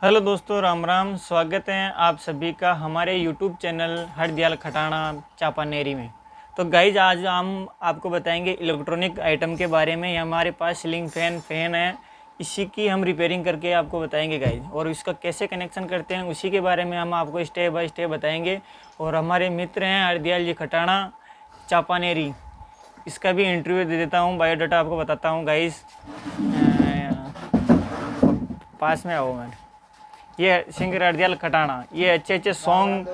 Hello दोस्तों, राम राम। स्वागत है आप सभी का हमारे यूट्यूब चैनल हरदयाल खटाना चापानेरी में। तो गाइज, आज हम आपको बताएंगे इलेक्ट्रॉनिक आइटम के बारे में। ये हमारे पास सीलिंग फैन है, इसी की हम रिपेयरिंग करके आपको बताएंगे गाइज। और इसका कैसे कनेक्शन करते हैं उसी के बारे में हम आपको स्टेप बाय स्टेप बताएंगे। और हमारे मित्र हैं हरदयाल जी खटाना चापानेरी, इसका भी इंटरव्यू दे देता हूँ, बायोडाटा आपको बताता हूँ गाइज। पास में आओ मैंने। ये सिंगर हरदयाल खटाना, ये अच्छे सॉन्ग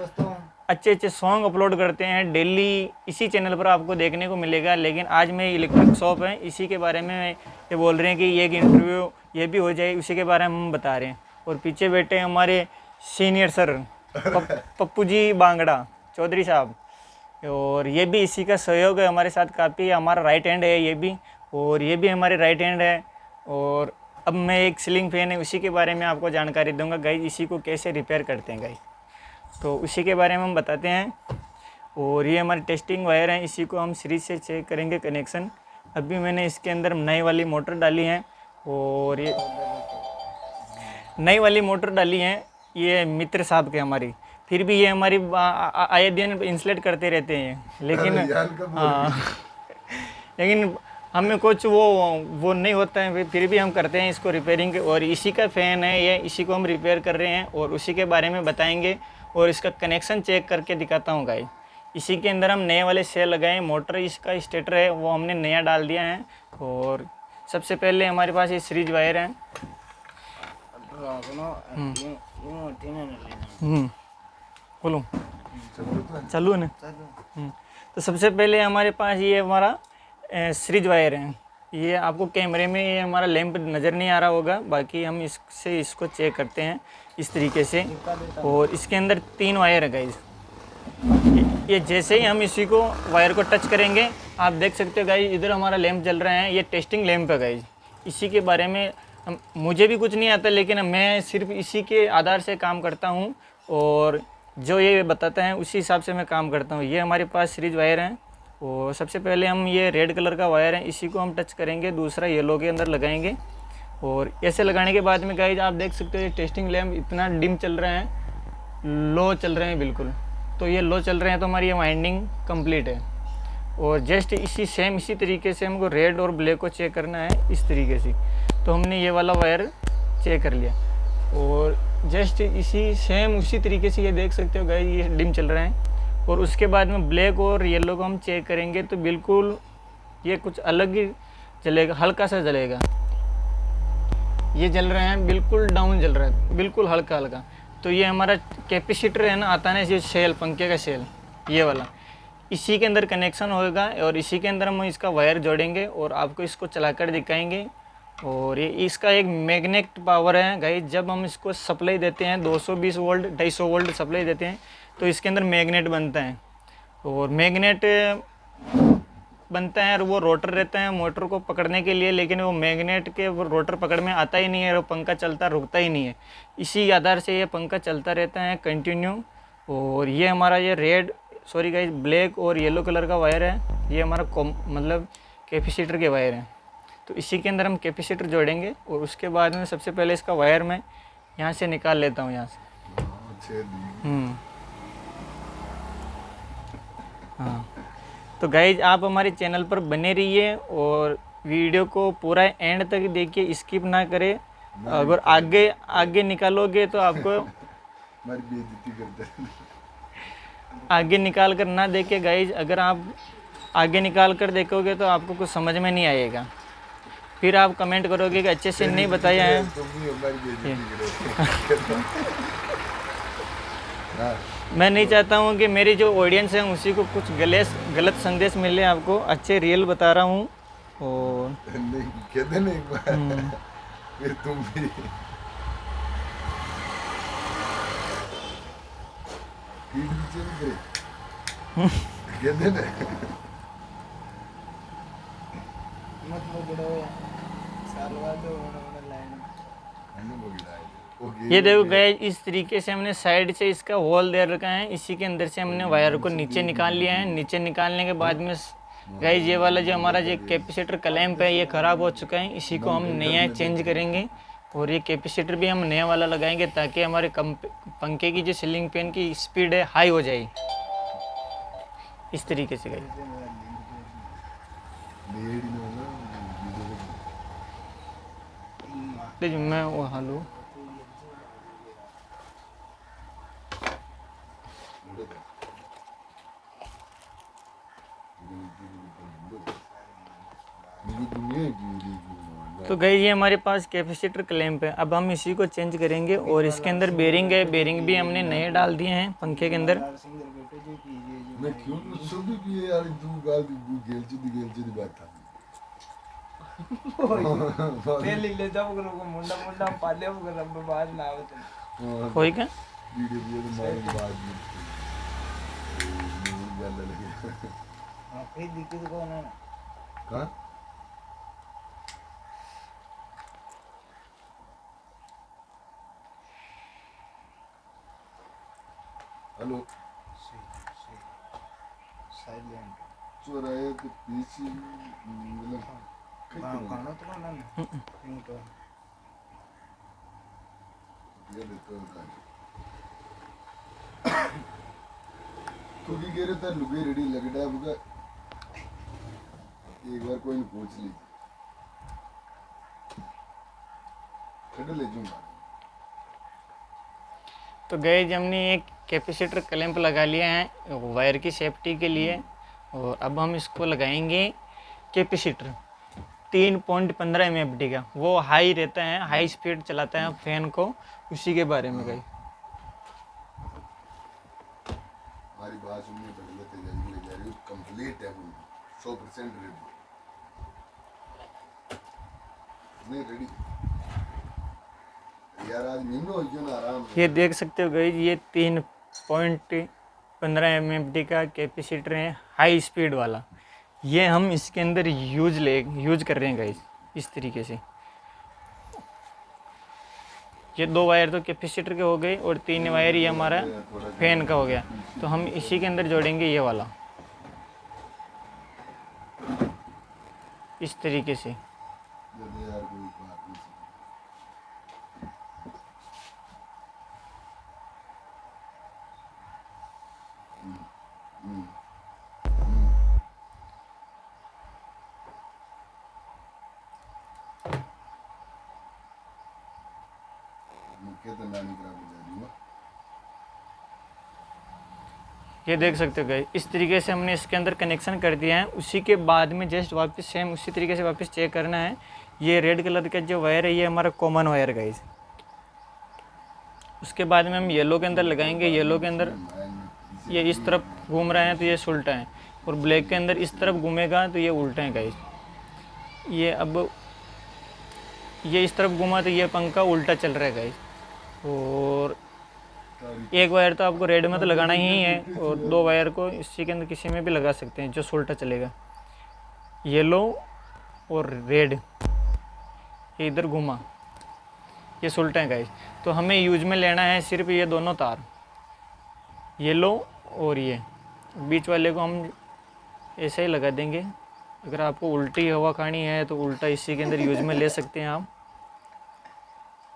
अपलोड करते हैं डेली, इसी चैनल पर आपको देखने को मिलेगा। लेकिन आज मैं इलेक्ट्रिक शॉप है, इसी के बारे में ये बोल रहे हैं कि ये एक इंटरव्यू ये भी हो जाए, उसी के बारे में हम बता रहे हैं। और पीछे बैठे हैं हमारे सीनियर सर पप्पू जी बांगड़ा चौधरी साहब, और ये भी इसी का सहयोग है हमारे साथ काफ़ी। हमारा राइट हैंड है ये भी, और ये भी हमारे राइट हैंड है। और अब मैं एक सीलिंग फैन है, उसी के बारे में आपको जानकारी दूंगा गाइज, इसी को कैसे रिपेयर करते हैं गाइज, तो उसी के बारे में हम बताते हैं। और ये हमारी टेस्टिंग वायर है, इसी को हम सीरीज से चेक करेंगे कनेक्शन। अभी मैंने इसके अंदर नई वाली मोटर डाली है, और ये नई वाली मोटर डाली है, ये मित्र साहब के हमारी। फिर भी ये हमारी आए दिन इंसुलेट करते रहते हैं, लेकिन लेकिन हमें कुछ वो नहीं होता है, फिर भी हम करते हैं इसको रिपेयरिंग। और इसी का फ़ैन है ये, इसी को हम रिपेयर कर रहे हैं और उसी के बारे में बताएंगे। और इसका कनेक्शन चेक करके दिखाता हूँ गाइस। इसी के अंदर हम नए वाले सेल लगाए, मोटर इसका स्टेटर है वो हमने नया डाल दिया है। और सबसे पहले हमारे पास ये सीरीज वायर है। बोलो चालू है ना। तो सबसे पहले हमारे पास ये हमारा सीरीज वायर है। ये आपको कैमरे में ये हमारा लैंप नज़र नहीं आ रहा होगा, बाकी हम इसको चेक करते हैं इस तरीके से। और इसके अंदर 3 वायर है गाइज। ये जैसे ही हम इसी को वायर को टच करेंगे, आप देख सकते हो गाइज, इधर हमारा लैंप जल रहा है। ये टेस्टिंग लैंप है गाइज। इसी के बारे में मुझे भी कुछ नहीं आता, लेकिन मैं सिर्फ इसी के आधार से काम करता हूँ, और जो ये बताता है उसी हिसाब से मैं काम करता हूँ। ये हमारे पास सीरीज वायर हैं। और सबसे पहले हम ये रेड कलर का वायर है, इसी को हम टच करेंगे, दूसरा येलो के अंदर लगाएंगे। और ऐसे लगाने के बाद में गाइज आप देख सकते हो ये टेस्टिंग लैंप इतना डिम चल रहे हैं, लो चल रहे हैं बिल्कुल। तो ये लो चल रहे हैं तो हमारी ये वाइंडिंग कंप्लीट है। और जस्ट इसी तरीके से हमको रेड और ब्लैक को चेक करना है, इस तरीके से। तो हमने ये वाला वायर चेक कर लिया, और जस्ट उसी तरीके से ये देख सकते हो गाइज, ये डिम चल रहा है। और उसके बाद में ब्लैक और येलो को हम चेक करेंगे, तो बिल्कुल ये कुछ अलग ही जलेगा, हल्का सा जलेगा। ये जल रहे हैं, बिल्कुल डाउन जल रहा है, बिल्कुल हल्का हल्का। तो ये हमारा कैपेसिटर है ना, आता है ये सेल, पंखे का सेल, ये वाला, इसी के अंदर कनेक्शन होगा। और इसी के अंदर हम इसका वायर जोड़ेंगे और आपको इसको चलाकर दिखाएंगे। और ये इसका एक मैग्नेट पावर है गाइस। जब हम इसको सप्लाई देते हैं 220 वोल्ट 250 वोल्ट सप्लाई देते हैं, तो इसके अंदर मैग्नेट बनता है। और मैग्नेट बनता है और वो रोटर रहता है मोटर को पकड़ने के लिए, लेकिन वो मैग्नेट के वो रोटर पकड़ में आता ही नहीं है, वो पंखा चलता रुकता ही नहीं है। इसी आधार से ये पंखा चलता रहता है कंटिन्यू। और ये हमारा ये गाइस ब्लैक और येलो कलर का वायर है, ये हमारा मतलब कैपेसिटर के वायर हैं। तो इसी के अंदर हम कैपेसिटर जोड़ेंगे, और उसके बाद में सबसे पहले इसका वायर मैं यहाँ से निकाल लेता हूँ, यहाँ से। हाँ, तो गाइज आप हमारे चैनल पर बने रहिए और वीडियो को पूरा एंड तक देखिए, स्किप ना करें। अगर आगे निकालोगे तो आपको आगे निकाल कर ना देखे गाइज। अगर आप आगे निकाल कर देखोगे तो आपको कुछ समझ में नहीं आएगा, फिर आप कमेंट करोगे कि अच्छे से नहीं बताया है। मैं नहीं चाहता हूँ कि मेरी जो ऑडियंस है उसी को कुछ गलत संदेश मिले आपको, अच्छे रियल बता रहा हूँ। और नहीं एक बार फिर तुम भी ये देखो गाइस, इस तरीके से हमने साइड से इसका होल दे रखा है, इसी के अंदर से हमने वायर को नीचे निकाल लिया है। नीचे निकालने के बाद में गाइस ये वाला जो हमारा जो कैपेसिटर क्लैंप है ये ख़राब हो चुका है, इसी को हम नया चेंज करेंगे। और ये कैपेसिटर भी हम नया वाला लगाएंगे ताकि हमारे पंखे की जो सीलिंग फैन की स्पीड है हाई हो जाए इस तरीके से गाइस। मैं वो हालू तो गई ये हमारे पास कैपेसिटर क्लैंप है। अब हम इसी को चेंज करेंगे और इसके अंदर बेरिंग है, बेरिंग भी हमने नए डाल दिए हैं पंखे के अंदर। मैं क्यों सुबह भी यार तू गाल दी गेल दी बात था पहले ले जाओ को मुंडा पाले को रब बाद ना आवत कोई क्या वीडियो तो मारे बाद में गाल लगे हां फिर दिक्कत कौन है का हेलो साइलेंट चोराए तो पीछे मतलब गाना तो ना नहीं तो ये देखो तो की कह रहे थे लुगे रेडी लगड़ा बुगा एक बार कोई ने पूछ ली कड़ ले जूंगा। तो गए हमने एक कैपेसिटर क्लैंप लगा लिया है वायर की सेफ्टी के लिए और अब हम इसको लगाएंगे कैपेसिटर 3.15 MFD का। वो हाई रहता है, हाई स्पीड चलाता है फैन को, उसी के बारे में गई। हमारी बात सुनने पड़ेगा तैयारी ले जा रही हूँ कंप्लीट है 100% रेडी नहीं रेडी यार आज नींद हो गई ना आराम ये देख सकते हो गई ये 3.15 MFD का कैपेसिटर है हाई स्पीड वाला। ये हम इसके अंदर यूज कर रहे हैं गाइस इस तरीके से। ये 2 वायर तो कैपेसिटर के हो गए और 3 वायर ये हमारा फैन का हो गया। तो हम इसी के अंदर जोड़ेंगे ये वाला इस तरीके से। यार कोई बात नहीं मुझे तो नानी करा के जा रही हूँ। ये देख सकते हो गाइस इस तरीके से हमने इसके अंदर कनेक्शन कर दिया है। उसी के बाद में जस्ट वापस सेम उसी तरीके से वापस चेक करना है। ये रेड कलर का जो वायर है ये हमारा कॉमन वायर गाइस। उसके बाद में हम येलो के अंदर लगाएंगे। येलो के अंदर ये इस तरफ घूम रहे हैं तो ये उल्टा है और ब्लैक के अंदर इस तरफ घूमेगा तो ये उल्टा है गाइस। ये अब ये इस तरफ घूमा तो ये पंखा उल्टा चल रहा है गाइस। और एक वायर तो आपको रेड में तो लगाना ही है और 2 वायर को इसी के अंदर किसी में भी लगा सकते हैं जो उल्टा चलेगा। येलो और रेड ये इधर घुमा ये उल्टा है गाइस। तो हमें यूज में लेना है सिर्फ ये दोनों तार येलो और ये बीच वाले को हम ऐसे ही लगा देंगे। अगर आपको उल्टी हवा खानी है तो उल्टा इसी के अंदर यूज में ले सकते हैं आप।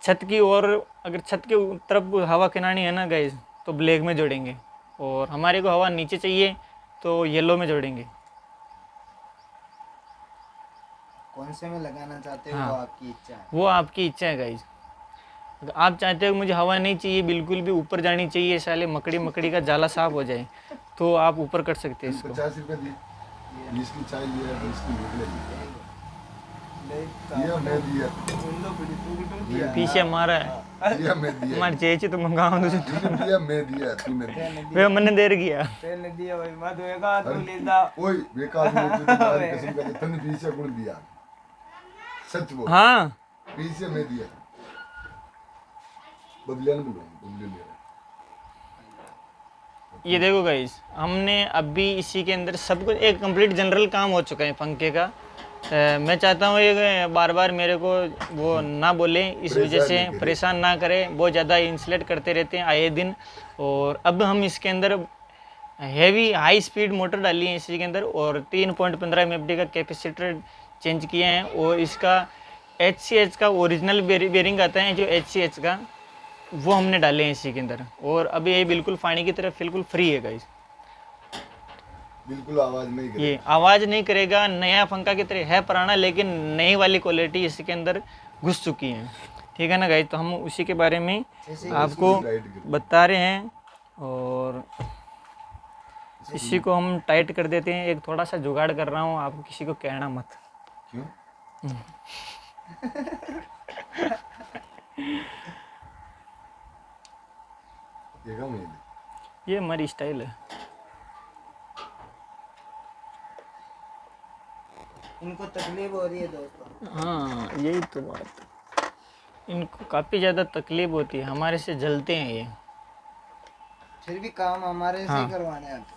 छत की और अगर छत के तरफ हवा खिलानी है ना गाइस तो ब्लैक में जोड़ेंगे और हमारे को हवा नीचे चाहिए तो येलो में जोड़ेंगे। कौन से में लगाना चाहते हो हाँ, वो आपकी इच्छा है। वो आपकी इच्छा है गाइस। अगर आप चाहते हो मुझे हवा नहीं चाहिए बिल्कुल भी ऊपर जानी चाहिए साले मकड़ी का जाला साफ हो जाए तो आप ऊपर कर सकते हैं इसको। 50 रुपए दी 20 की चाय लिया 20 की भूख लगी दिया मैं दिया पीछे हमारा है दिया मैं दिया हमारे चेची तो मंगाओ तुझे दिया मैं दिया तूने दिया वे मैंने देर किया पहले दिया भाई मत होएगा तू लेदा ओए बेकार में तुझे बाहर कसम का तने पीछे कौन दिया सच बोल हाँ पीछे मैं दिया बबलियान बोल ले ये देखो गाइस हमने अभी इसी के अंदर सब कुछ एक कंप्लीट जनरल काम हो चुका है पंखे का। मैं चाहता हूँ ये बार बार मेरे को वो ना बोले इस वजह से परेशान ना करे। बहुत ज़्यादा इंसुलेट करते रहते हैं आए दिन। और अब हम इसके अंदर हैवी हाई स्पीड मोटर डाली है इसी के अंदर और 3.15 MFD का कैपेसिटर चेंज किए हैं और इसका HCH का ओरिजिनल बेरिंग आता है जो HCH का, वो हमने डाले हैं इसी के अंदर। और अभी ये बिल्कुल पानी की तरफ बिल्कुल फ्री है गाइस, बिल्कुल आवाज नहीं करेगा। ये आवाज़ नहीं करेगा, नया पंखा की तरह है पुराना, लेकिन नई वाली क्वालिटी इसके अंदर घुस चुकी है। ठीक है ना गाइस, तो हम उसी के बारे में आपको बता रहे हैं। और इसी को हम टाइट कर देते हैं। एक थोड़ा सा जुगाड़ कर रहा हूँ, आपको किसी को कहना मत। क्यों? ये कम है। ये हमारी स्टाइल है। इनको तकलीफ हो रही है दोस्तों। हाँ यही तो बात, इनको काफ़ी ज़्यादा तकलीफ होती है, हमारे से जलते हैं ये। फिर भी काम हमारे से हाँ। ही करवाने आते हैं।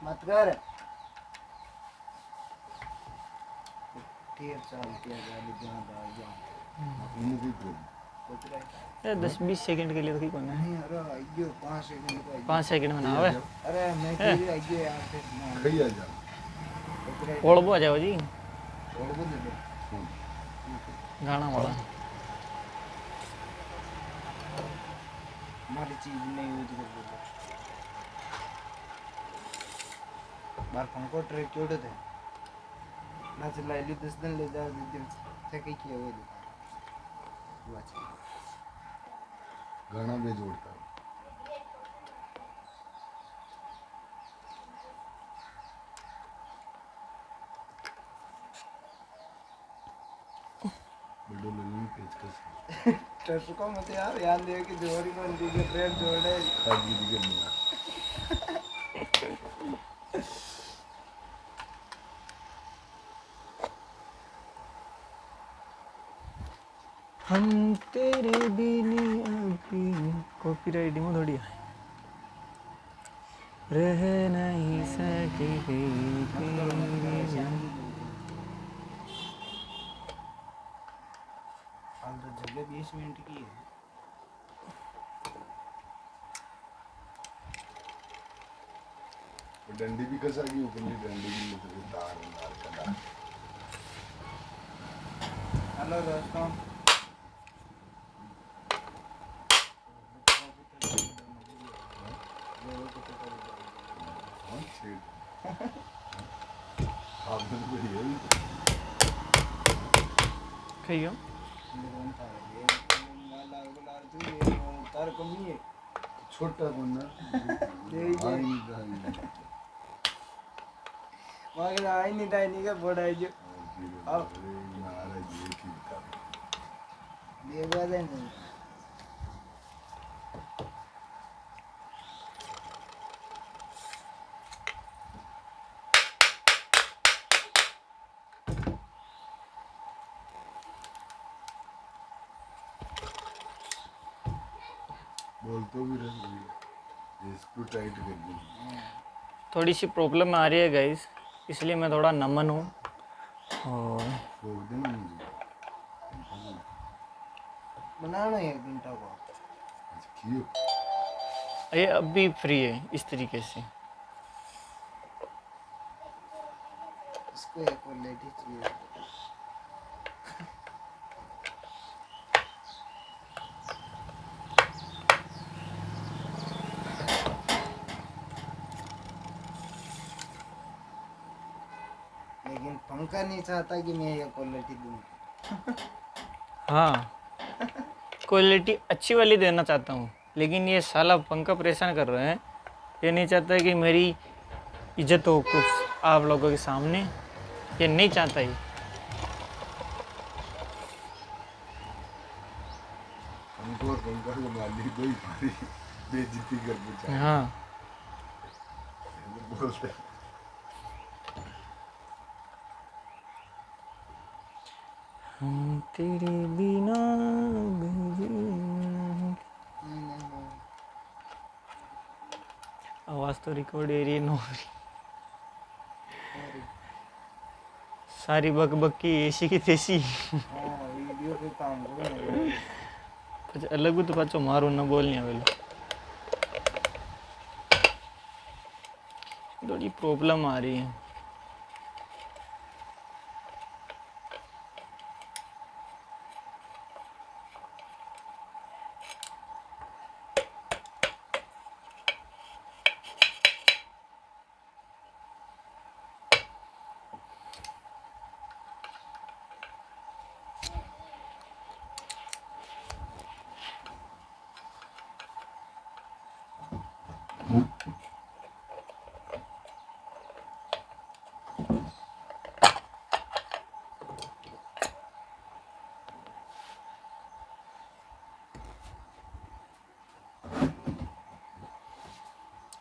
मत कर। ठीक चल किया गाली जहाँ बाहर जाओ। इन्हें भी बोल। कुछ रहा है। 10-20 सेकंड के लिए तो कौन है, नहीं अरे आइयो 5 सेकंड का आइयो। 5 सेकंड में ना आवे। अरे मैं तेरी आइयो यार से ना। कहीं आ जा। कुछ रहा है। ओढ़बो आ जाओ जी, और बोल दे। गाना वाला। हमारी चीज नहीं यूज कर दो। बार पंखो ट्रेक छोड़ दे ना, चला ले 10 दिन ले जाओ दिन से कहीं किया हुआ दुकान वाच गाना भी जोड़ता। बड़ो लेने पेचकस ट्रेप को मत यार याद ले कि जोड़ी को दी के ट्रेप जोड़े खाजी दी के बिना। हम तेरे बिना अभी कॉपीराइट में थोड़ी है, रह नहीं सकेगी हाल तो जगह 20 मिनट की है। डंडी भी कसा की ऊपर की डंडी भी मतलब दार का दार। हेलो दोस्तों, हाँ छेड़। आपने तो बढ़िया ही। कहियो तार कमी है छोटा बंदा। ये मगर आई नहीं था नहीं का बड़ा है जो अब महाराज ये की था। ये बात है नहीं। बोल तो भी रही इसको टाइट कर दी। थोड़ी सी प्रॉब्लम आ रही है गाइस, इसलिए मैं थोड़ा नमन हूँ। और छोड़ देना मुझे। बनाना है 1 घंटा को। अच्छा क्यों? ये अभी फ्री है इस तरीके से। इसको एक और लेडी चाहिए। लेकिन पंखा नहीं चाहता कि मैं ये क्वालिटी दूं। हाँ क्वालिटी अच्छी वाली देना चाहता हूँ, लेकिन ये साला पंखा परेशान कर रहे हैं। ये नहीं चाहता कि मेरी इज्जत हो कुछ आप लोगों के सामने, ये नहीं चाहता ये। हमको और पंखा को मालिक कोई हमारी बेइज्जती करनी चाहिए। हाँ बोलते हैं। हम तेरे बिना आवाज़ तो रिकॉर्ड हो रही है, नो सारी बक बक की ऐसी की तैसी। हाँ वीडियो पे काम करो ना। कुछ अलग भी तो पाचो मारो न बोलने वाले। थोड़ी प्रॉब्लम आ रही है।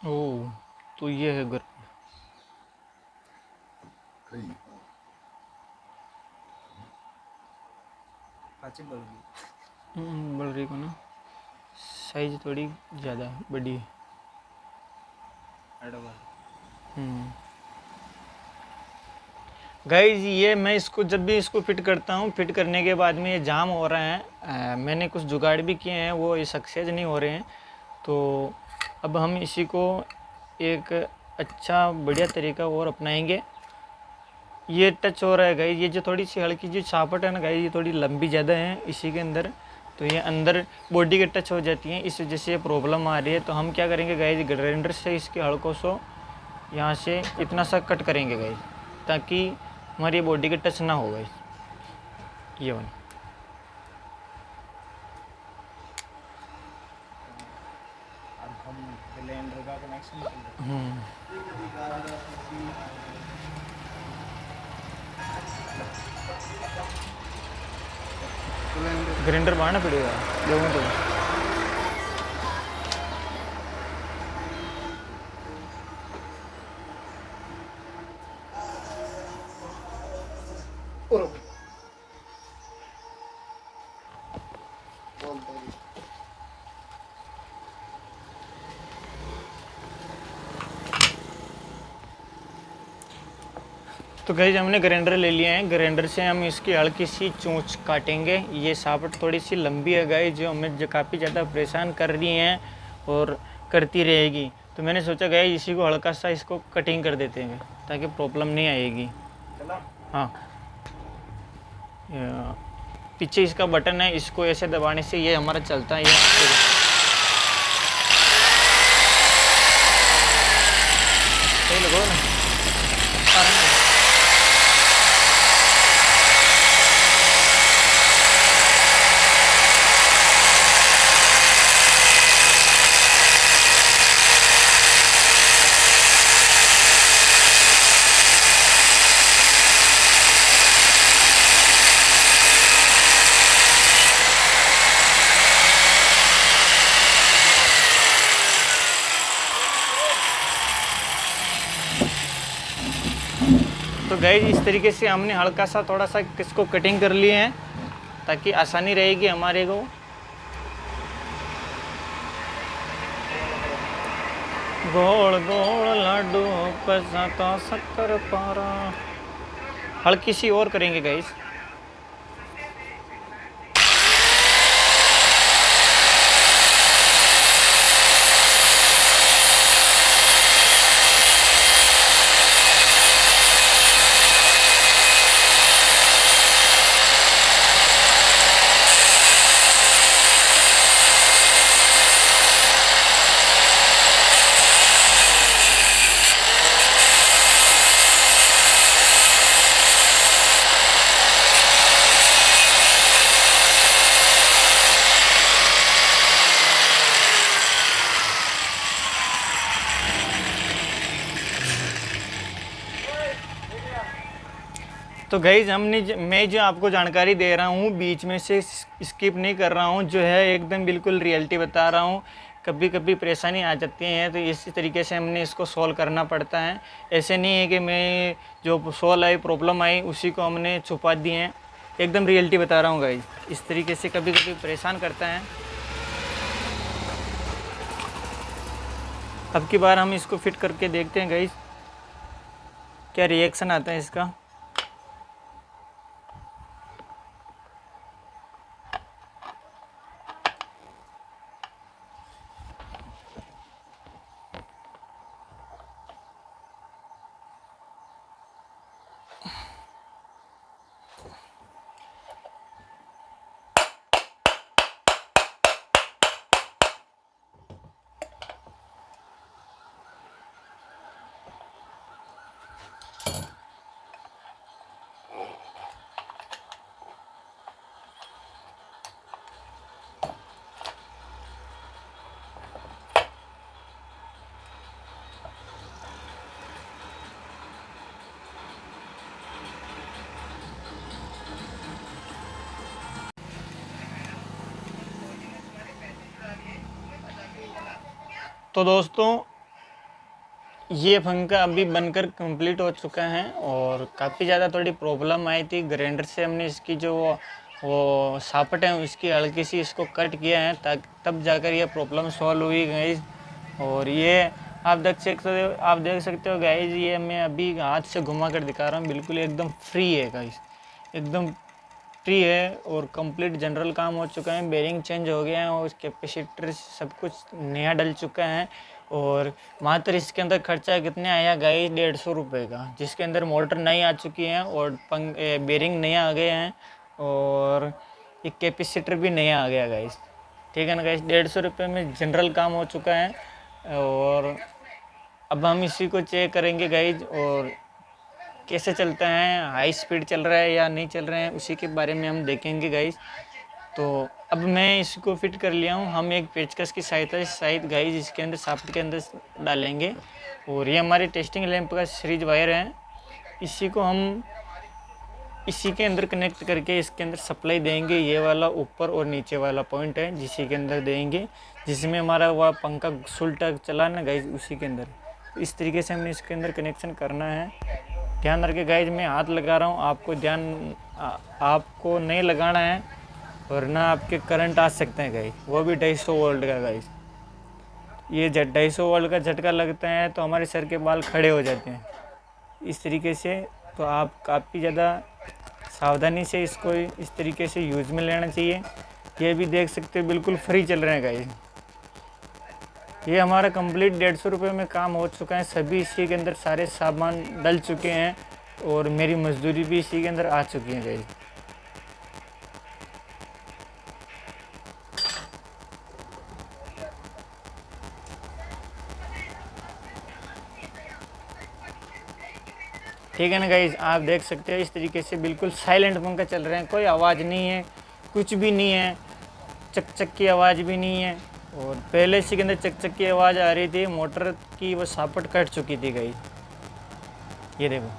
ओह, तो ये है घर। कई पाची बोल गई बढ़ रही को ना, साइज थोड़ी ज़्यादा बड़ी है। एडोबल गाइज ये मैं इसको जब भी इसको फिट करता हूँ, फिट करने के बाद में ये जाम हो रहा है। मैंने कुछ जुगाड़ भी किए हैं, वो ये सक्सेस नहीं हो रहे हैं। तो अब हम इसी को एक अच्छा बढ़िया तरीका और अपनाएंगे। ये टच हो रहा है गाइज, ये जो थोड़ी सी हल्की जो छापट है ना गाइज, ये थोड़ी लंबी ज़्यादा है इसी के अंदर, तो ये अंदर बॉडी के टच हो जाती हैं, इस वजह से ये प्रॉब्लम आ रही है। तो हम क्या करेंगे गाइज, ग्राइंडर से इसके हल्कों सो यहाँ से इतना सा कट करेंगे गाइज, ताकि हमारी बॉडी के टच ना हो गाइज। ये वाला अब हम ब्लेंडर का कनेक्शन कर देते ब्लेंडर ग्राइंडर बाहर पड़ेगा लोगों तो। तो गाइज हमने ग्राइंडर ले लिया है, ग्राइंडर से हम इसकी हल्की सी चोंच काटेंगे। ये सापट थोड़ी सी लंबी है गाइज, जो हमें जो काफ़ी ज़्यादा परेशान कर रही हैं और करती रहेगी। तो मैंने सोचा गाइज इसी को हल्का सा इसको कटिंग कर देते हैं ताकि प्रॉब्लम नहीं आएगी। चला हाँ, पीछे इसका बटन है, इसको ऐसे दबाने से ये हमारा चलता है। ये लगो ना। तो गाइज इस तरीके से हमने हल्का सा थोड़ा सा इसको कटिंग कर लिए हैं ताकि आसानी रहेगी हमारे को। गोल गोल लाडू पसाता शक्कर पारा, हल्की सी और करेंगे गाइज। तो गाइज मैं जो आपको जानकारी दे रहा हूँ बीच में से स्किप नहीं कर रहा हूँ, जो है एकदम बिल्कुल रियलिटी बता रहा हूँ। कभी कभी परेशानी आ जाती है तो इसी तरीके से हमने इसको सॉल्व करना पड़ता है। ऐसे नहीं है कि मैं जो सॉल्व आई प्रॉब्लम आई उसी को हमने छुपा दिए हैं, एकदम रियलिटी बता रहा हूँ गाइज। इस तरीके से कभी कभी परेशान करता है। अब की बार हम इसको फिट करके देखते हैं गाइज क्या रिएक्शन आता है इसका। तो दोस्तों ये पंखा अभी बनकर कंप्लीट हो चुका है और काफ़ी ज़्यादा थोड़ी प्रॉब्लम आई थी। ग्राइंडर से हमने इसकी जो वो सापट है उसकी हल्की सी इसको कट किया है ताकि तब जाकर ये प्रॉब्लम सॉल्व हुई गाइज। और ये आप देख सकते हो गाइज, ये मैं अभी हाथ से घुमा कर दिखा रहा हूँ, बिल्कुल एकदम फ्री है गाइज, एकदम फ्री है और कंप्लीट जनरल काम हो चुका है। बेरिंग चेंज हो गया है और कैपेसिटर सब कुछ नया डल चुका है। और मात्र इसके अंदर खर्चा कितने आया गाइस, 150 रुपये का, जिसके अंदर मोटर नई आ चुकी है और बेरिंग नया आ गए हैं और एक कैपेसिटर भी नया आ गया गाइस। ठीक है ना गाइस, 150 रुपये में जनरल काम हो चुका है। और अब हम इसी को चेक करेंगे गाइज और कैसे चलता है, हाई स्पीड चल रहा है या नहीं चल रहा है, उसी के बारे में हम देखेंगे गाइज। तो अब मैं इसको फिट कर लिया हूँ, हम एक पेचकस की सहायता से शायद गाइज इसके अंदर सॉकेट के अंदर डालेंगे। और ये हमारे टेस्टिंग लैंप का सीरीज वायर है, इसी को हम इसी के अंदर कनेक्ट करके इसके अंदर सप्लाई देंगे। ये वाला ऊपर और नीचे वाला पॉइंट है जिसी के अंदर देंगे, जिसमें हमारा वह पंखा सुलटा चला ना गाइज, उसी के अंदर। तो इस तरीके से हमने इसके अंदर कनेक्शन करना है। ध्यान रखे गाइज, मैं हाथ लगा रहा हूँ, आपको नहीं लगाना है वरना आपके करंट आ सकते हैं गाइज, वो भी 250 वोल्ट का गाइज। ये 250 वोल्ट का झटका लगता है तो हमारे सर के बाल खड़े हो जाते हैं इस तरीके से। तो आप काफ़ी ज़्यादा सावधानी से इसको इस तरीके से यूज़ में लेना चाहिए। ये भी देख सकते हो बिल्कुल फ्री चल रहे हैं गाइज। ये हमारा कंप्लीट 150 रुपये में काम हो चुका है, सभी इसी के अंदर सारे सामान डल चुके हैं और मेरी मजदूरी भी इसी के अंदर आ चुकी है गाइज। ठीक है ना गाइज, आप देख सकते हो इस तरीके से बिल्कुल साइलेंट पंखा चल रहे हैं, कोई आवाज़ नहीं है, कुछ भी नहीं है, चक चक की आवाज़ भी नहीं है। और पहले इसी के अंदर चक चक की आवाज़ आ रही थी, मोटर की वो सापट कट चुकी थी गाइज, ये देखो।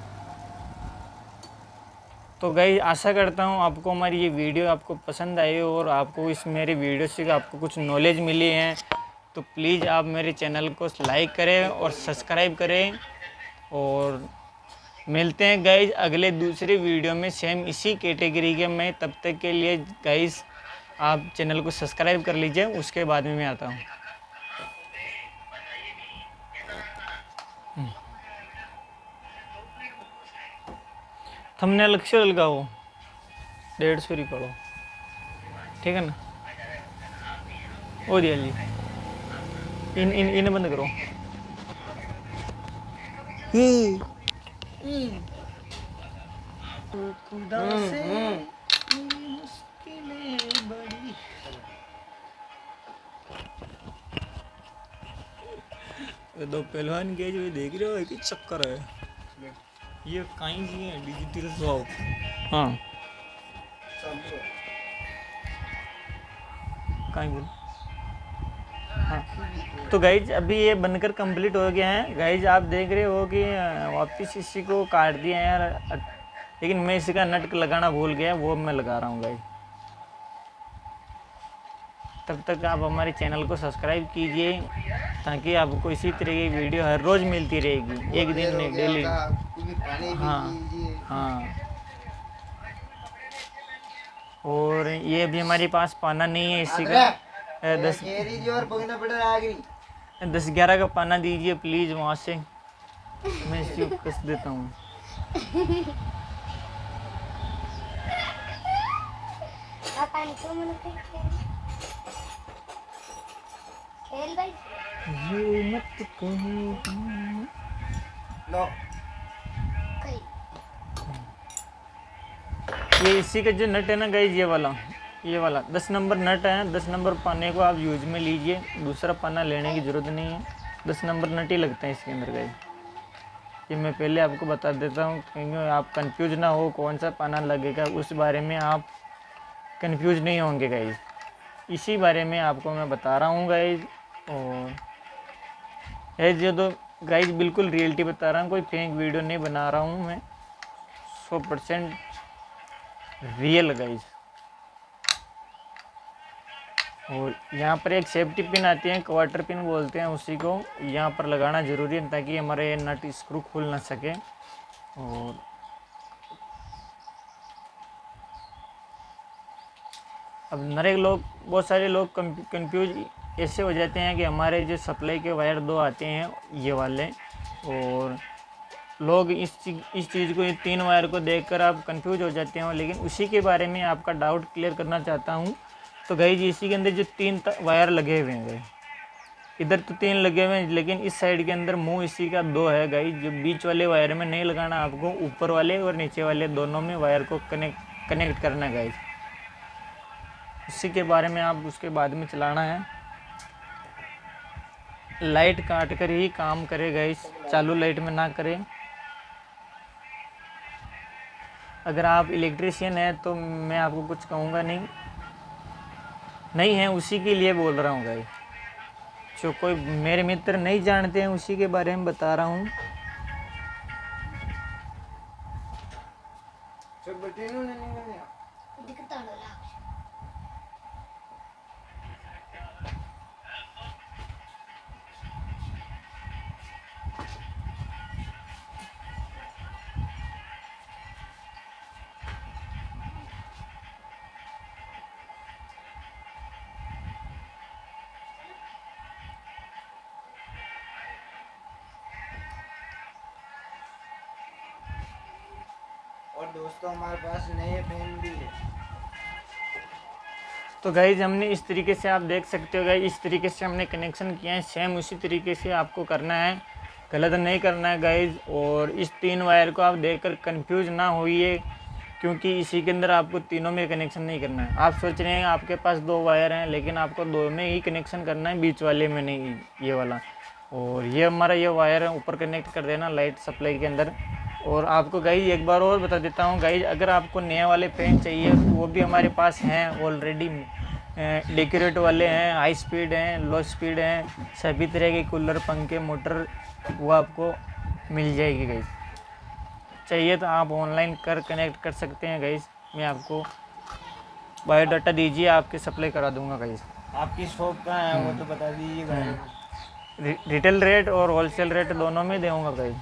तो गाइज आशा करता हूँ आपको हमारी ये वीडियो आपको पसंद आई और आपको इस मेरे वीडियो से आपको कुछ नॉलेज मिली है। तो प्लीज़ आप मेरे चैनल को लाइक करें और सब्सक्राइब करें। और मिलते हैं गाइज अगले दूसरे वीडियो में सेम इसी कैटेगरी के में। तब तक के लिए गाइज आप चैनल को सब्सक्राइब कर लीजिए, उसके बाद में मैं आता हूँ। थंबनेल लक्ष्य लगाओ, 150 ही पढ़ो, ठीक है ना। ओ दिया जी, इन्हें बंद करो। खुदा से मुश्किलें बड़ी। दो पहलवान के जो देख रहे हो कि चक्कर है, ये कहीं जी है डिजिटल शॉप। हाँ कहीं बोल। हाँ तो गाइज अभी ये बनकर कंप्लीट हो गया है गाइज, आप देख रहे हो कि वापस इसी को काट दिया है यार, लेकिन मैं इसी का नट लगाना भूल गया, वो मैं लगा रहा हूँ गाइज। तब तक आप हमारे चैनल को सब्सक्राइब कीजिए ताकि आपको इसी तरह की वीडियो हर रोज़ मिलती रहेगी, एक दिन नहीं, डेली। हाँ। और ये भी हमारे पास पाना नहीं है, इसी का 10-11 का पाना दीजिए प्लीज़ वहाँ से, मैं इसी को कस देता हूँ। ये मत कहो लो ये इसी का जो नट है ना गाइज, ये वाला 10 नंबर नट है। 10 नंबर पाने को आप यूज में लीजिए, दूसरा पाना लेने की ज़रूरत नहीं है, 10 नंबर नट ही लगते हैं इसके अंदर गाइज। ये मैं पहले आपको बता देता हूँ क्योंकि आप कंफ्यूज ना हो कौन सा पाना लगेगा, उस बारे में आप कंफ्यूज नहीं होंगे गाइज, इसी बारे में आपको मैं बता रहा हूँ गाइज। और ये तो गाइज बिल्कुल रियलिटी बता रहा हूँ, कोई फेक वीडियो नहीं बना रहा हूँ मैं, 100% रियल गाइज। और यहाँ पर एक सेफ्टी पिन आती है, क्वार्टर पिन बोलते हैं उसी को, यहाँ पर लगाना ज़रूरी है ताकि हमारे नट स्क्रू खुल ना सके। और अब नरे लोग, बहुत सारे लोग कंफ्यूज ऐसे हो जाते हैं कि हमारे जो सप्लाई के वायर दो आते हैं ये वाले, और लोग इस चीज़ को, ये 3 वायर को देखकर आप कंफ्यूज हो जाते हो। लेकिन उसी के बारे में आपका डाउट क्लियर करना चाहता हूँ। तो गाइस इसी के अंदर जो 3 वायर लगे हुए हैं गाइस, इधर तो 3 लगे हुए हैं, लेकिन इस साइड के अंदर मुंह इसी का 2 है गाइस। जो बीच वाले वायर में नहीं लगाना आपको, ऊपर वाले और नीचे वाले दोनों में वायर को कनेक्ट करना है गाइस। उसी के बारे में आप उसके बाद में चलाना है। लाइट काट कर ही काम करे गाइस, चालू लाइट में ना करें। अगर आप इलेक्ट्रिशियन हैं तो मैं आपको कुछ कहूँगा नहीं है, उसी के लिए बोल रहा हूँ गाइस। जो कोई मेरे मित्र नहीं जानते हैं उसी के बारे में बता रहा हूँ। और दोस्तों हमारे पास नए फैन भी है। तो गाइज हमने इस तरीके से, आप देख सकते हो गाइज, इस तरीके से हमने कनेक्शन किया है। सेम उसी तरीके से आपको करना है, गलत नहीं करना है गाइज। और इस 3 वायर को आप देखकर कंफ्यूज ना होइए, क्योंकि इसी के अंदर आपको तीनों में कनेक्शन नहीं करना है। आप सोच रहे हैं आपके पास 2 वायर हैं, लेकिन आपको 2 में ही कनेक्शन करना है, बीच वाले में नहीं, ये वाला। और ये हमारा ये वायर है, ऊपर कनेक्ट कर देना लाइट सप्लाई के अंदर। और आपको गाइज एक बार और बता देता हूँ गाइज, अगर आपको नए वाले फैन चाहिए तो वो भी हमारे पास हैं ऑलरेडी। डेकोरेट वाले हैं, हाई स्पीड हैं, लो स्पीड हैं, सभी तरह के कूलर, पंखे, मोटर वो आपको मिल जाएगी गाइज। चाहिए तो आप ऑनलाइन कनेक्ट कर सकते हैं गाइज। मैं आपको बायोडाटा दीजिए, आपके सप्लाई करा दूंगा गाइज। आपकी शॉप कहाँ है वो तो बता दीजिए भाई। रिटेल रेट और होलसेल रेट दोनों में दूँगा गाइज।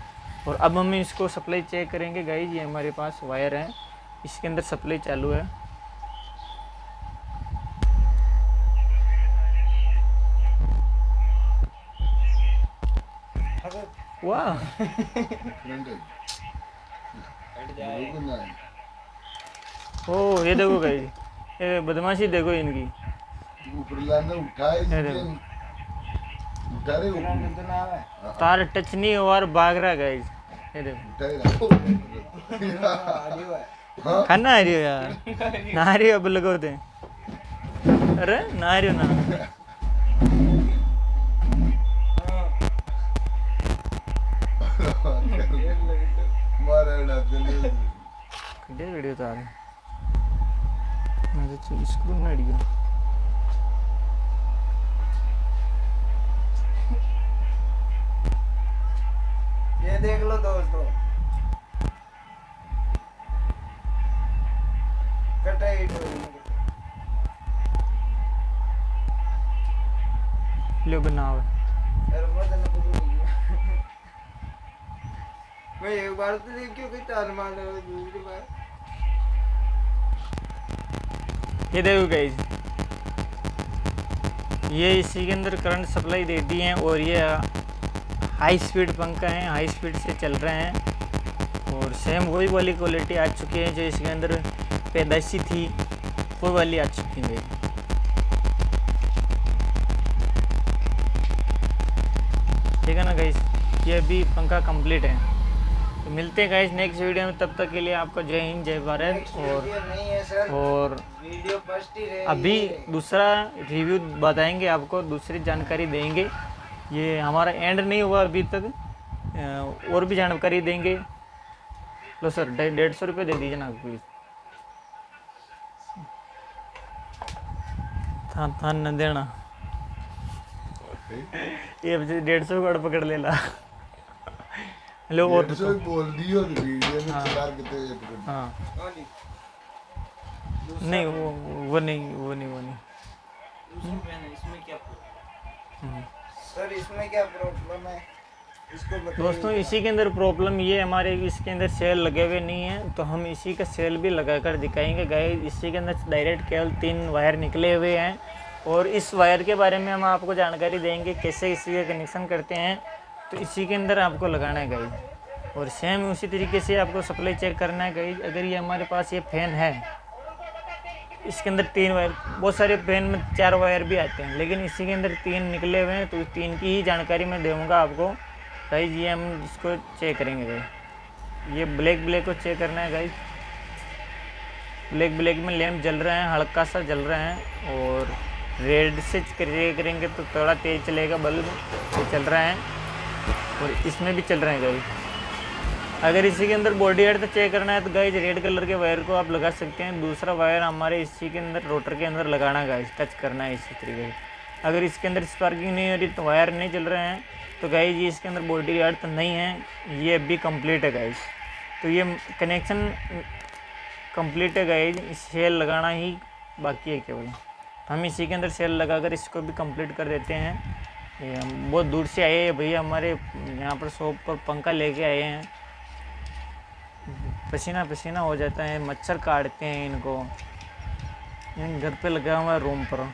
और अब हम इसको सप्लाई चेक करेंगे गाइज। ये हमारे पास वायर है, इसके अंदर सप्लाई चालू है। वाह, ओ ये देखो गाइज, ये बदमाशी देखो इनकी। तार टच नहीं हुआ और भाग रहा गाइज। ये देखो, खाना आ रही हो यार, ना आ रही हो अब लगोते। अरे ना आ रही हो ना, वीडियो तो आ रही स्क्रू ना अड़ियो। ये देख लो दोस्तों, कटाई लो बनाओ। मैं एक बार तो देखियो कि तार मार दूसरी बार। ये देखो गाइज, ये इसी के अंदर करंट सप्लाई देती हैं। और ये हाई स्पीड पंखा है, हाई स्पीड से चल रहे हैं। और सेम वही वाली क्वालिटी आ चुकी है जो इसके अंदर पैदाइशी थी, वो वाली आ चुकी है। ठीक है ना गाइस, ये अभी पंखा कंप्लीट है। तो मिलते हैं गाइस नेक्स्ट वीडियो में, तब तक के लिए आपको जय हिंद, जय भारत। और वीडियो फर्स्ट ही रहेगी। अभी दूसरा रिव्यू बताएंगे आपको, दूसरी जानकारी देंगे। ये हमारा एंड नहीं हुआ अभी तक, और भी जानकारी देंगे। लो सर 150 रुपये दे दीजिए ना प्लीज़। था न देना, ये 150 का पकड़ लेला। हेलो और बोल दियो वीडियो में चला के। हाँ नहीं, वो नहीं। इसमें क्या सर, इसमें क्या प्रॉब्लम है इसको बताइए। दोस्तों इसी के अंदर प्रॉब्लम ये हमारे इसके अंदर सेल लगे हुए नहीं है, तो हम इसी का सेल भी लगाकर दिखाएंगे गाइस। इसी के अंदर डायरेक्ट केवल 3 वायर निकले हुए हैं और इस वायर के बारे में हम आपको जानकारी देंगे कैसे इसी का कनेक्शन करते हैं। तो इसी के अंदर आपको लगाना है गाइस और सेम उसी तरीके से आपको सप्लाई चेक करना है गाइस। अगर ये हमारे पास ये फैन है, इसके अंदर 3 वायर, बहुत सारे फैन में 4 वायर भी आते हैं, लेकिन इसी के अंदर 3 निकले हुए हैं, तो 3 की ही जानकारी मैं दूँगा आपको गाइस। ये हम इसको चेक करेंगे गाइस। ये ब्लैक को चेक करना है गाइस। ब्लैक में लैंप जल रहा है, हल्का सा जल रहा है, और रेड से चेक करेंगे तो थोड़ा तेज़ चलेगा बल्ब, ये चल रहा है, और इसमें भी चल रहा है गाइस। अगर इसी के अंदर बॉडी अर्थ चेक करना है तो गाइस रेड कलर के वायर को आप लगा सकते हैं। दूसरा वायर हमारे इसी के अंदर रोटर के अंदर लगाना है गाइस, टच करना है इसी तरीके से। अगर इसके अंदर स्पार्किंग नहीं हो रही तो वायर नहीं चल रहे हैं, तो गाइस ये इसके अंदर बॉडी अर्थ नहीं है, ये अभी कंप्लीट है गाइस। तो ये कनेक्शन कंप्लीट है गाइस, सेल लगाना ही बाकी है केवल। हम इसी के अंदर सेल लगाकर इसको भी कंप्लीट कर देते हैं। ये हम बहुत दूर से आए हैं भैया, हमारे यहाँ पर शॉप पर पंखा लेके आए हैं। पसीना हो जाता है, मच्छर काटते हैं इनको। घर पे लगा हुआ है रूम पर।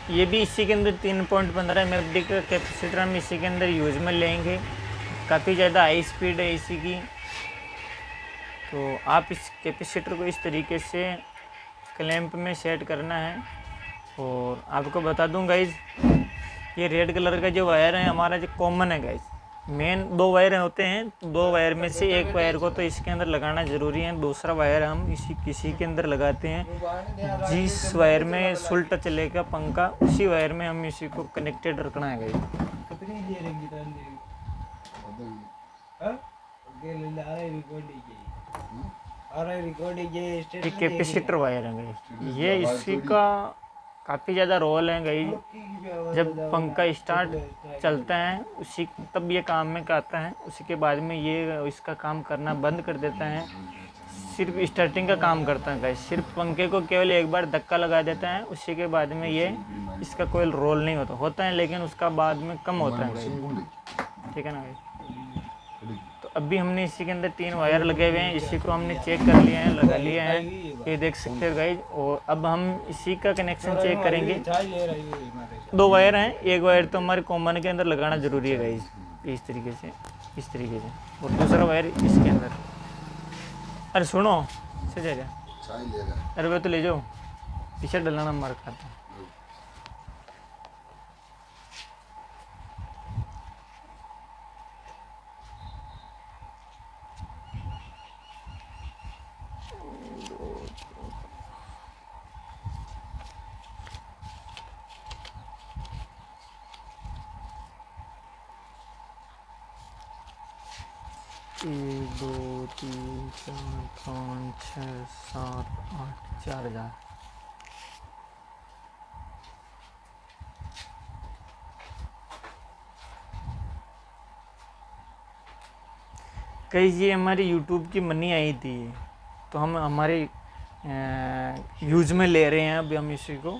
ये भी इसी के अंदर 3.15 MFD का कैपेसिटर हम इसी के अंदर यूज़ में लेंगे। काफ़ी ज़्यादा हाई स्पीड है इसी की। तो आप इस कैपेसिटर को इस तरीके से क्लैंप में सेट करना है। और आपको बता दूं गाइज, ये रेड कलर का जो वायर है हमारा जो कॉमन है गाइज। मेन 2 वायर होते हैं, 2 वायर में से एक वायर को तो इसके अंदर लगाना ज़रूरी है। दूसरा वायर हम किसी के अंदर लगाते हैं। जिस वायर में सुल्टा चलेगा पंखा, उसी वायर में हम इसी को कनेक्टेड रखना है गाइज। ये कैपेसिटर वायर है गाइज। ये इसी का काफ़ी ज़्यादा रोल है गाइज। जब पंखा स्टार्ट चलता है उसी तब ये काम में आता है, उसी के बाद में ये इसका काम करना बंद कर देता है। सिर्फ स्टार्टिंग का काम करता है गाइज। सिर्फ पंखे को केवल एक बार धक्का लगा देता है, उसी के बाद में ये इसका कोई रोल नहीं होता है, लेकिन उसका बाद में कम होता है गाइज। ठीक है ना गाइज। तो अभी हमने इसी के अंदर 3 वायर लगे हुए हैं, इसी को हमने चेक कर लिया है, लगा लिया है, ये देख सकते हो गाइज। और अब हम इसी का कनेक्शन चेक करेंगे। 2 वायर हैं, एक वायर तो हमारे कॉमन के अंदर लगाना ज़रूरी है गाइज, इस तरीके से और दूसरा वायर इसके अंदर। अरे सुनो से जा, अरे वो तो ले जाओ, पीछे डलाना मार खाता। एक 2 3 4 5 6 7 8 4000। कई ये हमारी यूट्यूब की मनी आई थी, तो हम हमारे यूज़ में ले रहे हैं। अभी हम इसी को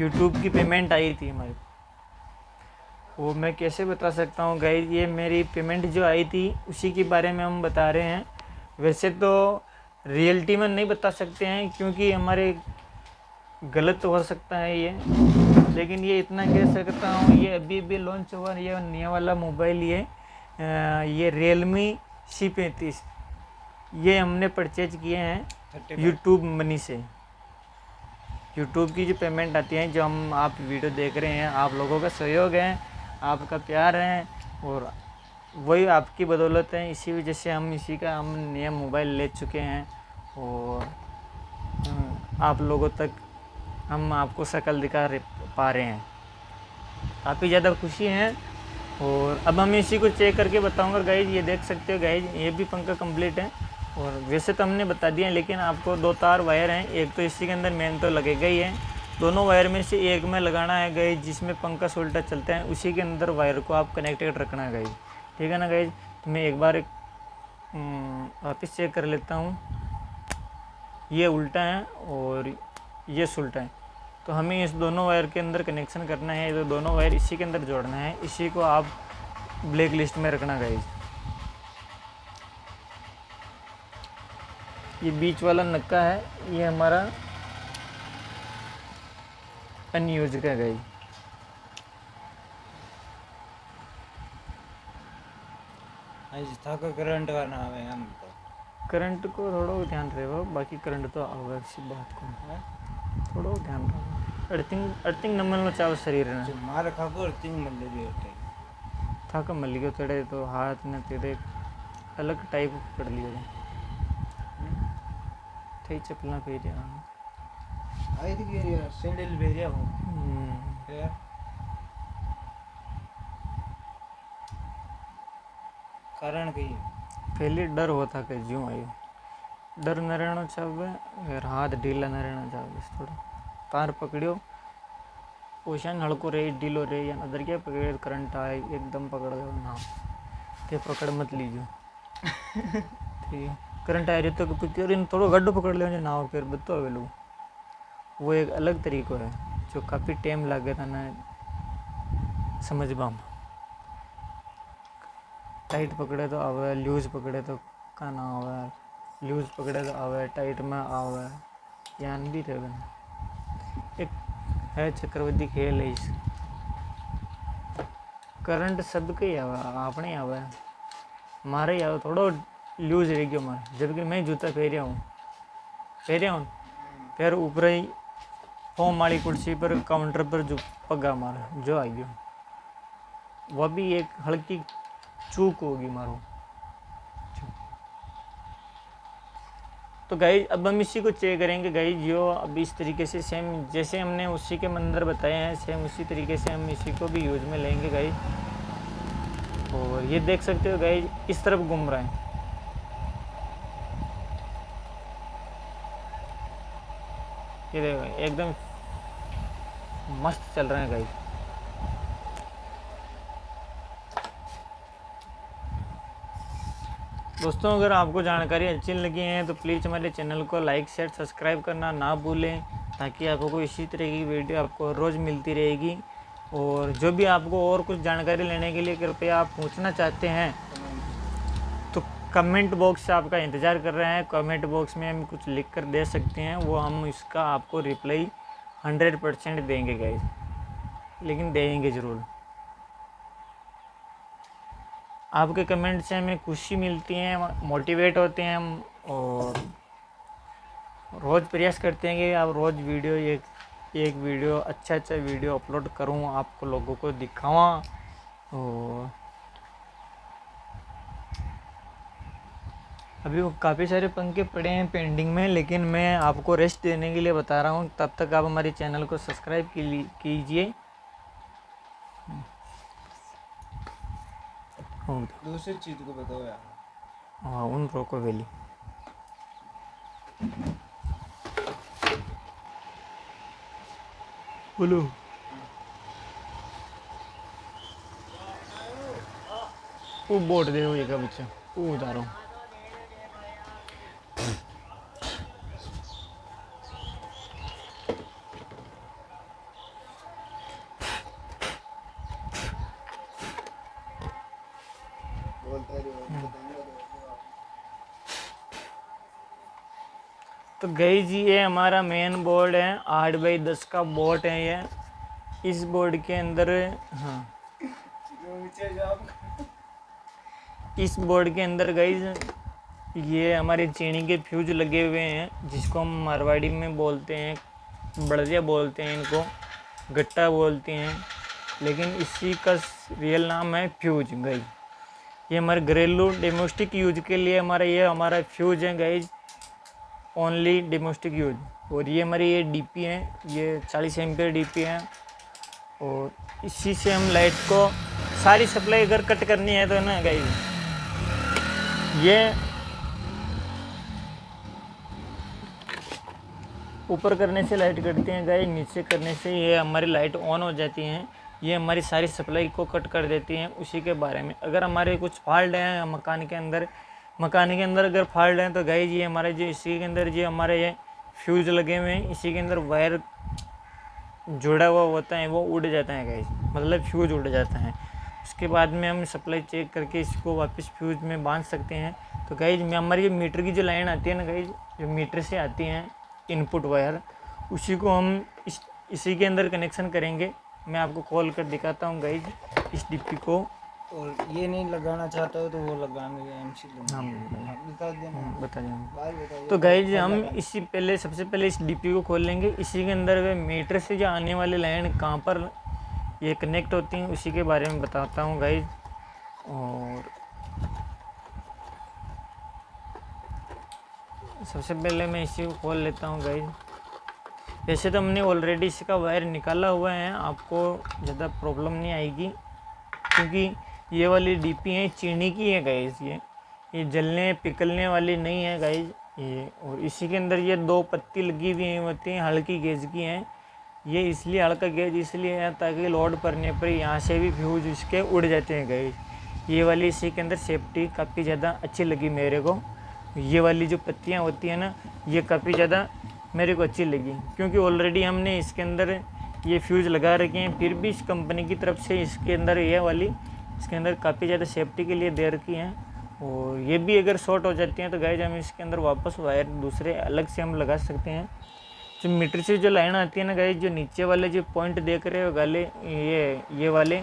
यूट्यूब की पेमेंट आई थी हमारी, वो मैं कैसे बता सकता हूँ गाइस। ये मेरी पेमेंट जो आई थी उसी के बारे में हम बता रहे हैं। वैसे तो रियलिटी में नहीं बता सकते हैं, क्योंकि हमारे गलत हो सकता है ये, लेकिन ये इतना कह सकता हूँ, ये अभी लॉन्च हुआ ये नया वाला मोबाइल, ये Realme C35, ये हमने परचेज किए हैं यूट्यूब मनी से। यूट्यूब की जो पेमेंट आती है, जो हम आप वीडियो देख रहे हैं, आप लोगों का सहयोग है, आपका प्यार है, और वही आपकी बदौलत है। इसी वजह से हम हम नया मोबाइल ले चुके हैं, और आप लोगों तक हम आपको शक्ल दिखा पा रहे हैं। काफ़ी ज़्यादा खुशी है। और अब हम इसी को चेक करके बताऊंगा गाइज। ये देख सकते हो गाइज, ये भी पंखा कंप्लीट है। और वैसे तो हमने बता दिया, लेकिन आपको 2 तार वायर हैं, एक तो इसी के अंदर मेन तो लगेगा ही है। दोनों वायर में से एक में लगाना है गाइज, जिसमें पंखा उल्टा चलता है, उसी के अंदर वायर को आप कनेक्टेड रखना है गाइज। ठीक है ना गाइज। तो मैं एक बार वापस चेक कर लेता हूँ। ये उल्टा है और ये सुल्टा है, तो हमें इस दोनों वायर के अंदर कनेक्शन करना है। तो दोनों वायर इसी के अंदर जोड़ना है। इसी को आप ब्लैक लिस्ट में रखना गाइज। ये बीच वाला नक्का है, ये हमारा अनयूज का है गाइज। थाको करंट का नाम है हम तो करंट को थोड़ा ध्यान रहे, बाकी करंट तो आवेगा किसी बात को थोड़ा ध्यान रहो। अर्थिंग नंबर चाव शरीर जो मार खाको अर्थिंग मल रही है थाका मल गयो तेरे तो हाथ ने तेरे अलग टाइप पकड़ लियो थे चपला फेरिया आई थी कि सैंडल भेजिया हूं यार कारण कही पहले डर होता कि ज्यों आयो डर न रहना चाहिए और हाथ ढीला न रहना चाहिए। थोड़ा तार पकड़ियो ओशन हल्को रहे ढीलो रहे या अदर क्या पकड़े करंट आए एकदम पकड़ दो ना ते पकड़ मत लीजिए ठीक है। करंट आ रही तो फिर थोड़ा गड्ढो पकड़ ले ना फिर बतो वे लोग वो एक अलग तरीको है जो काफ़ी टाइम लगे था ना समझ पाऊँ। टाइट पकड़े तो आवे, लूज पकड़े तो का ना आवे, लूज पकड़े तो आवे, टाइट में आवे, यान भी रहे। एक है चक्रवर्ती खेल है इस करंट सबके ही आवे, आपने आवे, मारे ही आवे, थोड़ा लूज रह गया मारे। जबकि मैं जूता पहरिया हूँ पैर ऊपर ही फोम वाली कुर्सी पर काउंटर पर जो पगा मारा जो आ गया वह भी एक हल्की चूक होगी मारो। तो गाइज अब हम इसी को चेक करेंगे गाइज। जो अब इस तरीके से सेम जैसे हमने उसी के मंदिर बताए हैं सेम उसी तरीके से हम इसी को भी यूज में लेंगे गाइज। और ये देख सकते हो गाइज इस तरफ घूम रहा है, ये देखो एकदम मस्त चल रहे हैं गाइज। दोस्तों अगर आपको जानकारी अच्छी लगी है तो प्लीज़ हमारे चैनल को लाइक शेयर सब्सक्राइब करना ना भूलें ताकि आपको इसी तरह की वीडियो आपको रोज़ मिलती रहेगी। और जो भी आपको और कुछ जानकारी लेने के लिए कृपया आप पूछना चाहते हैं तो कमेंट बॉक्स से आपका इंतज़ार कर रहे हैं। कमेंट बॉक्स में हम कुछ लिख कर दे सकते हैं, वो हम इसका आपको रिप्लाई 100% देंगे गाइस, लेकिन देंगे ज़रूर। आपके कमेंट से हमें खुशी मिलती है, मोटिवेट होते हैं हम और रोज़ प्रयास करते हैं कि आप रोज़ वीडियो एक वीडियो अच्छा वीडियो अपलोड करूं, आपको लोगों को दिखाऊं। और अभी वो काफ़ी सारे पंखे पड़े हैं पेंडिंग में, लेकिन मैं आपको रेस्ट देने के लिए बता रहा हूं। तब तक आप हमारे चैनल को सब्सक्राइब कीजिए। दूसरी चीज को बताओ यार। हाँ उन रोको वैली बोलो वो बोट दे ये का बच्चा वो उतारो। तो गई जी ये हमारा मेन बोर्ड है, 8x10 का बोर्ड है ये। इस बोर्ड के अंदर हाँ इस बोर्ड के अंदर गाइज ये हमारे चीनी के फ्यूज लगे हुए हैं, जिसको हम मारवाड़ी में बोलते हैं बड़जिया बोलते हैं, इनको गट्टा बोलते हैं, लेकिन इसी का रियल नाम है फ्यूज गाइज। ये हमारे घरेलू डोमेस्टिक यूज के लिए हमारा फ्यूज है गाइज, ओनली डोमेस्टिक यूज। और ये हमारी ये डीपी है, ये 40 एम्पियर डीपी है। और इसी से हम लाइट को सारी सप्लाई अगर कट करनी है तो ना गाइज ये ऊपर करने से लाइट कटती हैं गाइज, नीचे करने से ये हमारी लाइट ऑन हो जाती हैं। ये हमारी सारी सप्लाई को कट कर देती हैं। उसी के बारे में अगर हमारे कुछ फॉल्ट हैं मकान के अंदर मकान के अंदर अगर फॉल्ट है तो गाइज ये हमारे जो इसी के अंदर जो हमारे ये फ्यूज़ लगे हुए हैं, इसी के अंदर वायर जुड़ा हुआ होता है, वो उड़ जाता है गाइज, मतलब फ्यूज़ उड़ जाता है। उसके बाद में हम सप्लाई चेक करके इसको वापस फ्यूज़ में बांध सकते हैं। तो गाइज में हमारी जो मीटर की जो लाइन आती है ना गाइज, जो मीटर से आती हैं इनपुट वायर, उसी को हम इसी के अंदर कनेक्शन करेंगे। मैं आपको कॉल कर दिखाता हूँ गाइज इस डीपी को। और ये नहीं लगाना चाहता हो तो वो लगाएंगे एमसी हाँ बता देना, बता दें। बाहर बताइए। तो गाइज हम सबसे पहले इस डीपी को खोल लेंगे। इसी के अंदर वे मीटर से जो आने वाली लाइन कहाँ पर ये कनेक्ट होती हैं उसी के बारे में बताता हूँ गाइज। और सबसे पहले मैं इसी को खोल लेता हूँ गाइज। वैसे तो हमने ऑलरेडी इसका वायर निकाला हुआ है, आपको ज़्यादा प्रॉब्लम नहीं आएगी, क्योंकि ये वाली डीपी है चीनी की है गाइज, ये जलने पिघलने वाली नहीं है गाइज ये। और इसी के अंदर ये 2 पत्ती लगी हुई होती हैं, हल्की गेज की हैं। ये इसलिए हल्का गेज इसलिए है ताकि लोड पड़ने पर यहाँ से भी फ्यूज इसके उड़ जाते हैं गाइज। ये वाली इसी के अंदर सेफ्टी काफ़ी ज़्यादा अच्छी लगी मेरे को। ये वाली जो पत्तियाँ होती हैं ना, ये काफ़ी ज़्यादा मेरे को अच्छी लगी, क्योंकि ऑलरेडी हमने इसके अंदर ये फ्यूज़ लगा रखे हैं, फिर भी इस कंपनी की तरफ से इसके अंदर ये वाली इसके अंदर काफ़ी ज़्यादा सेफ्टी के लिए दे रखी हैं। और ये भी अगर शॉर्ट हो जाती हैं तो गाइज हम इसके अंदर वापस वायर दूसरे अलग से हम लगा सकते हैं। जो मीटर से जो लाइन आती है ना गाइज, जो नीचे वाले जो पॉइंट देख रहे हो गाले, ये वाले,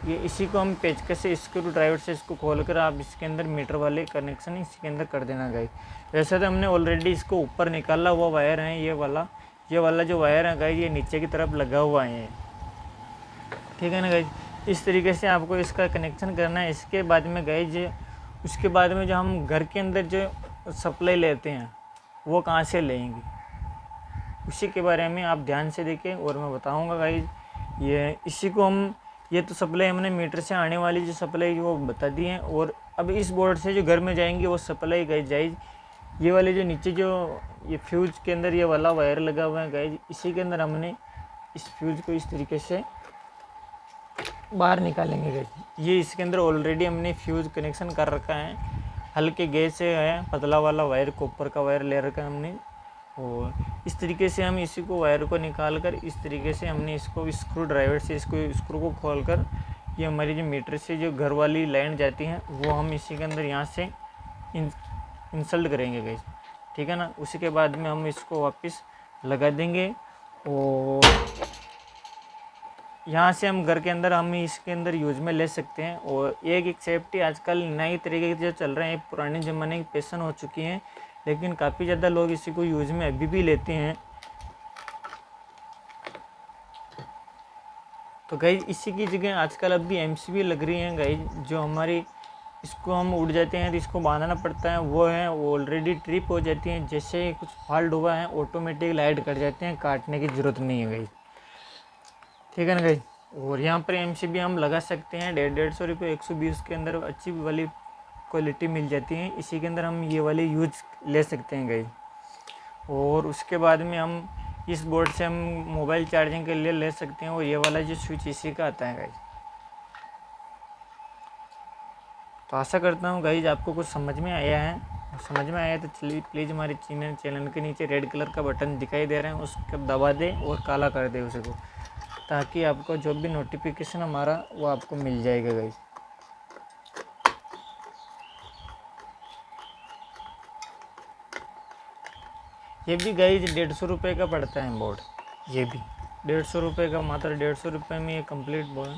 ये इसी को हम पेचकस से स्क्रू ड्राइवर से इसको खोलकर आप इसके अंदर मीटर वाले कनेक्शन इसके अंदर कर देना गाइज। वैसे तो हमने ऑलरेडी इसको ऊपर निकाला हुआ वायर है, ये वाला जो वायर है गाइज, ये नीचे की तरफ लगा हुआ है, ठीक है ना गाइज। इस तरीके से आपको इसका कनेक्शन करना है। इसके बाद में गाइज, उसके बाद में जो हम घर के अंदर जो सप्लाई लेते हैं वो कहाँ से लेंगे, उसी के बारे में आप ध्यान से देखें और मैं बताऊंगा गाइज। ये इसी को हम, ये तो सप्लाई हमने मीटर से आने वाली जो सप्लाई वो बता दी है। और अब इस बोर्ड से जो घर में जाएंगी वो सप्लाई गाइज जाइज, ये वाले जो नीचे जो ये फ्यूज़ के अंदर ये वाला वायर लगा हुआ है गाइज, इसी के अंदर हमने इस फ्यूज़ को इस तरीके से बाहर निकालेंगे गाइज। ये इसके अंदर ऑलरेडी हमने फ्यूज़ कनेक्शन कर रखा है, हल्के गेज से है, पतला वाला वायर कॉपर का वायर ले रखा है हमने। और इस तरीके से हम इसी को वायर को निकाल कर इस तरीके से हमने इसको स्क्रू ड्राइवर से इसको स्क्रू को खोलकर ये हमारी जो मीटर से जो घर वाली लाइन जाती हैं वो हम इसी के अंदर यहाँ से इंसल्ट करेंगे गाइस, ठीक है ना। उसी के बाद में हम इसको वापस लगा देंगे और यहाँ से हम घर के अंदर हम इसके अंदर यूज में ले सकते हैं। और एक सेफ्टी आजकल नई तरीके के जो चल रहे हैं, पुराने ज़माने की फैशन हो चुकी हैं, लेकिन काफ़ी ज़्यादा लोग इसी को यूज़ में अभी भी लेते हैं। तो गाइज इसी की जगह आजकल अभी एमसीबी लग रही हैं गाइज, जो हमारी इसको हम उड़ जाते हैं तो इसको बांधना पड़ता है, वो है ऑलरेडी ट्रिप हो जाती हैं। जैसे कुछ फॉल्ट हुआ है ऑटोमेटिक लाइट कट जाते हैं, काटने की ज़रूरत नहीं है गाइज, ठीक है ना गाइज। और यहाँ पर एमसीबी हम लगा सकते हैं 150 रुपये 120 के अंदर अच्छी वाली क्वालिटी मिल जाती है। इसी के अंदर हम ये वाली यूज ले सकते हैं गाइज। और उसके बाद में हम इस बोर्ड से हम मोबाइल चार्जिंग के लिए ले सकते हैं, और ये वाला जो स्विच इसी का आता है गाइज। तो आशा करता हूँ गाइज आपको कुछ समझ में आया है। समझ में आया तो चलिए प्लीज़ हमारे चैनल के नीचे रेड कलर का बटन दिखाई दे रहा है, उसको दबा दे और काला कर दे उसको, ताकि आपको जो भी नोटिफिकेशन हमारा वो आपको मिल जाएगा गाइज। ये भी गाइज 150 रुपये का पड़ता है बोर्ड, ये भी 150 रुपये का, मात्र 150 रुपये में ये कंप्लीट बोर्ड।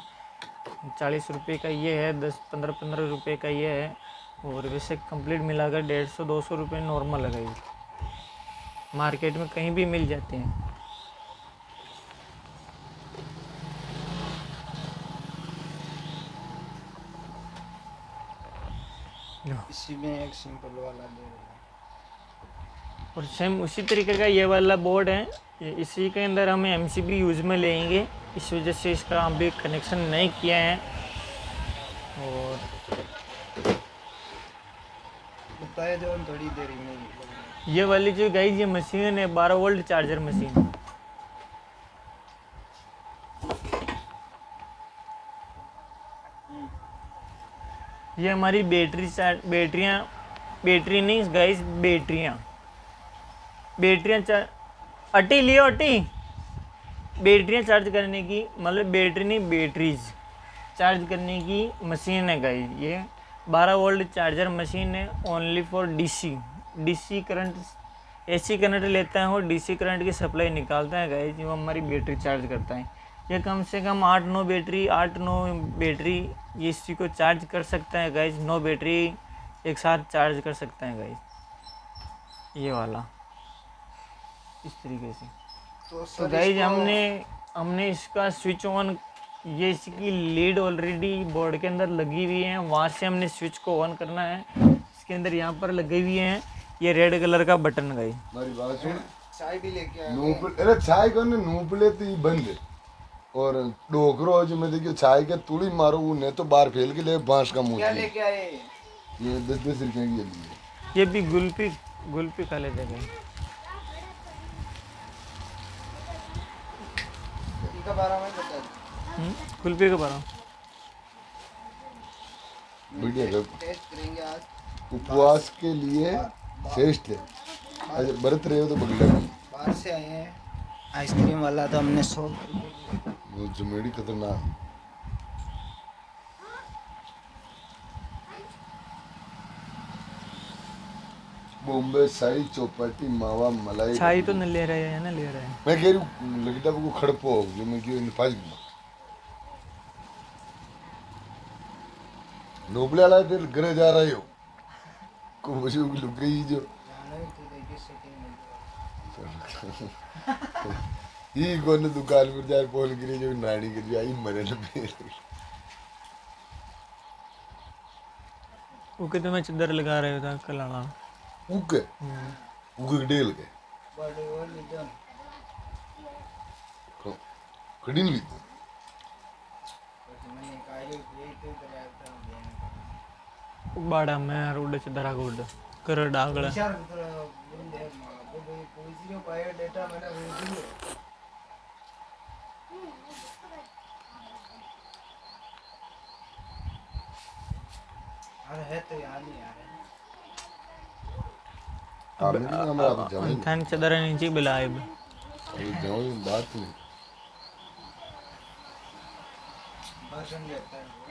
40 रुपये का ये है, 10-15 रुपये का ये है, और वैसे कंप्लीट मिलाकर 150-200 रुपये नॉर्मल है गाइज, मार्केट में कहीं भी मिल जाते हैं। इसी में एक सिंपल वाला दे रहा है। और सेम उसी तरीके का ये वाला बोर्ड है, इसी के अंदर हम एमसीबी यूज़ में लेंगे, इस वजह से इसका अभी कनेक्शन नहीं किया है। और बताया जो थोड़ी देर में ये वाली जो गाइज ये मशीन है 12 वोल्ट चार्जर मशीन, ये हमारी बैटरियाँ बैटरी नहीं गाइस, बैटरियाँ अटी लियो अटी। बैटरियाँ चार्ज करने की, मतलब बैटरी नहीं, बैटरीज चार्ज करने की मशीन है गाइस। ये 12 वोल्ट चार्जर मशीन है, only for DC current. AC current लेता है और डीसी करंट की सप्लाई निकालता है गाइस, जो हमारी बैटरी चार्ज करता है। ये कम से कम 8-9 बैटरी ये इसी को चार्ज कर सकता है गाइस। 9 बैटरी एक साथ चार्ज कर सकता है गाइस, ये वाला इस तरीके से। तो गाइज हमने इसका स्विच ऑन, ये इसकी लीड ऑलरेडी बोर्ड के अंदर लगी हुई है, वहाँ से हमने स्विच को ऑन करना है। इसके अंदर यहाँ पर लगे हुए हैं ये रेड कलर का बटन गाइज। हमारी बात सुन, चाय भी लेके आए। अरे चाय को ने नूपले तो ही बंद है। और डोकरो जो मैं देखियो चाय के तुड़ी मारो वो ने तो बाहर फेल के ले बांस का मुंह क्या लेके आए? ये 10-10 रुपए की है। ये भी गुल्फी खा लेते हैं। इनका बारे में बता दो। गुल्फी के बारे में बढ़िया है, टेस्ट करेंगे आज। उपवास के लिए श्रेष्ठ है। अरे व्रत रहे हो तो बगड़ा नहीं। बाहर से आए हैं, आइसक्रीम वाला तो हमने 100 वो जमेड़ी खतरनाक। बॉम्बे शाही चौपाटी मावा मलाई। चाय तो न ले रहे हैं ना, ले रहे हैं। मैं कह रही हूँ लगता है वो खड़पो जो मैं क्यों फाज नोबले वाला दिल घरे जा रहे हो को मुझे लुक गई जो जाना ही तो देखिए सेटिंग में। ये कौन दुकान पर जा फोन करी जो नानी कर जाई मरे न पे ओके, तो मैं चद्दर लगा रहे था कल आना। उके डेल के बड़े और लिदन कड़ीन ली मैंने कहा ये तो कराया था देने। बाड़ा मैं रोड चद्दरा गोड कर डागड़ा। विचार तो बंदे मां कोई जीरो बायोडाटा मैंने भेज दिया। अरे है तो यार नहीं यार। अब थान चदरा नीचे बुलाए जाओ बात नहीं भाषण देता है।